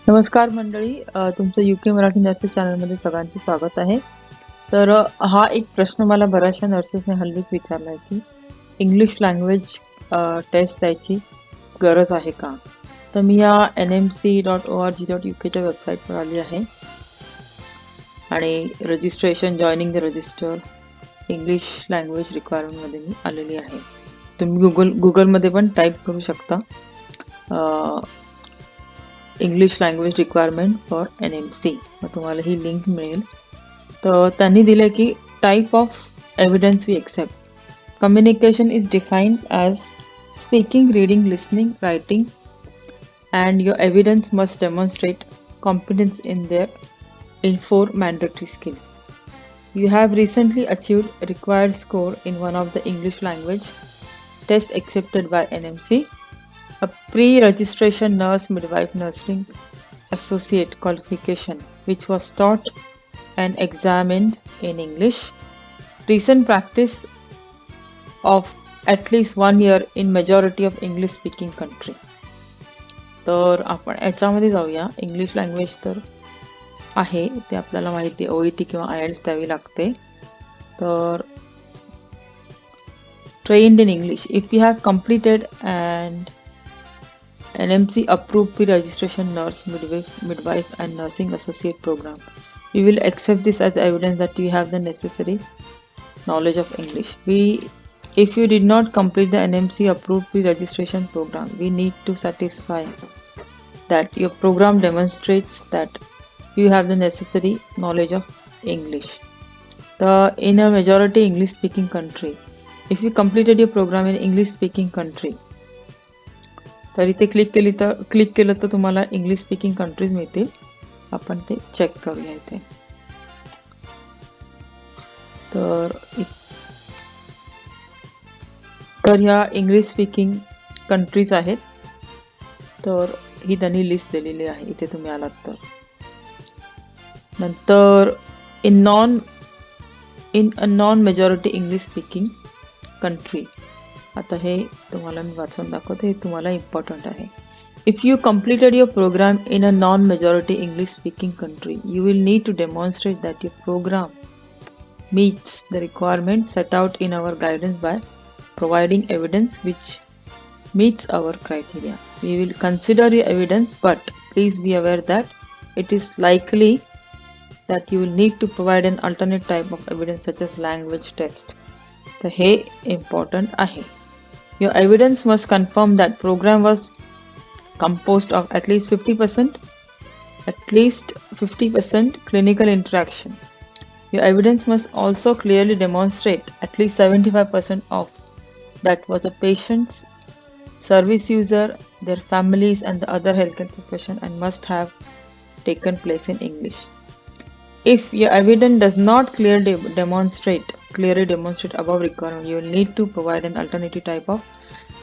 नमस्कार मंडळी, तुमचं UK मराठी नर्सेस चॅनलमध्ये सगळ्यांचं स्वागत आहे. तर हा एक प्रश्न मला बऱ्याचशा नर्सेसने हल्लीच विचारला आहे की इंग्लिश लँग्वेज टेस्ट द्यायची गरज आहे का? तर मी या nmc.org.uk च्या वेबसाईटवर आली आहे आणि registration joining the register English language रिक्वायरमेंटमध्ये मी आलेली आहे. तुम्ही गुगलमध्ये पण टाईप करू शकता English language requirement for NMC. मग तुम्हाला ही लिंक मिळेल. तर त्यांनी दिले की type of evidence we accept. Communication is defined as speaking, reading, listening, writing, and your evidence must demonstrate competence in 4 mandatory skills. You have recently achieved required score in one of the English language test accepted by NMC. A pre-registration nurse midwife nursing associate qualification which was taught and examined in English. Recent practice of at least 1 year in majority of English speaking country. तर आपण याच्यामध्ये जाऊया. English language तर आहे ते आपल्याला माहिती आहे, OET किंवा IELTS द्यावी लागते. तर trained in English, if you have completed and NMC approved pre-registration nurse, midwife and nursing associate program, we will accept this as evidence that you have the necessary knowledge of English. If you did not complete the NMC approved pre-registration program, we need to satisfy that your program demonstrates that you have the necessary knowledge of English. In a majority English speaking country, if you completed your program in English speaking country, तर इथे click केलं तर तुम्हाला English speaking countries मिळतील. आपण ते check करूया इथे. तर ह्या इंग्लिश स्पीकिंग कंट्रीज आहेत. तर ही त्यांनी लिस्ट दिलेली आहे इथे तुम्ही आलात तर. नंतर in a non majority English speaking country, आता हे तुम्हाला मी वाचून दाखवते, हे तुम्हाला इम्पॉर्टंट आहे. If you completed your program in a non-majority English speaking country, you will need to demonstrate that your program meets the requirements set out in our guidance by providing evidence which meets our criteria. We will consider your evidence, but please be aware that it is likely that you will need to provide an alternate type of evidence such as language test. तर हे important आहे. Your evidence must confirm that program was composed of at least 50% clinical interaction. Your evidence must also clearly demonstrate at least 75% of that was a patient's, service user, their families and the other healthcare profession and must have taken place in English. If your evidence does not clearly demonstrate above requirement, you will need to provide an alternative type of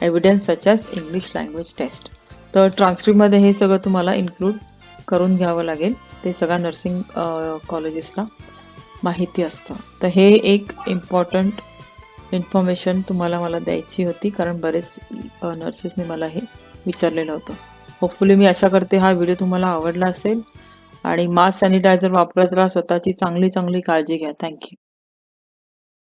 evidence such as English language test. तर ट्रान्सक्रिप्टमध्ये हे सगळं तुम्हाला include करून घ्यावं लागेल. ते सगळ्या nursing कॉलेजेसला माहिती असतं. तर हे एक इम्पॉर्टंट इन्फॉर्मेशन मला द्यायची होती, कारण बरेच नर्सेसने मला हे विचारलेलं होतं. होपफुली मी आशा करते हा व्हिडिओ तुम्हाला आवडला असेल आणि मास्क सॅनिटायझर वापरत राहा. स्वतःची चांगली काळजी घ्या. थँक्यू.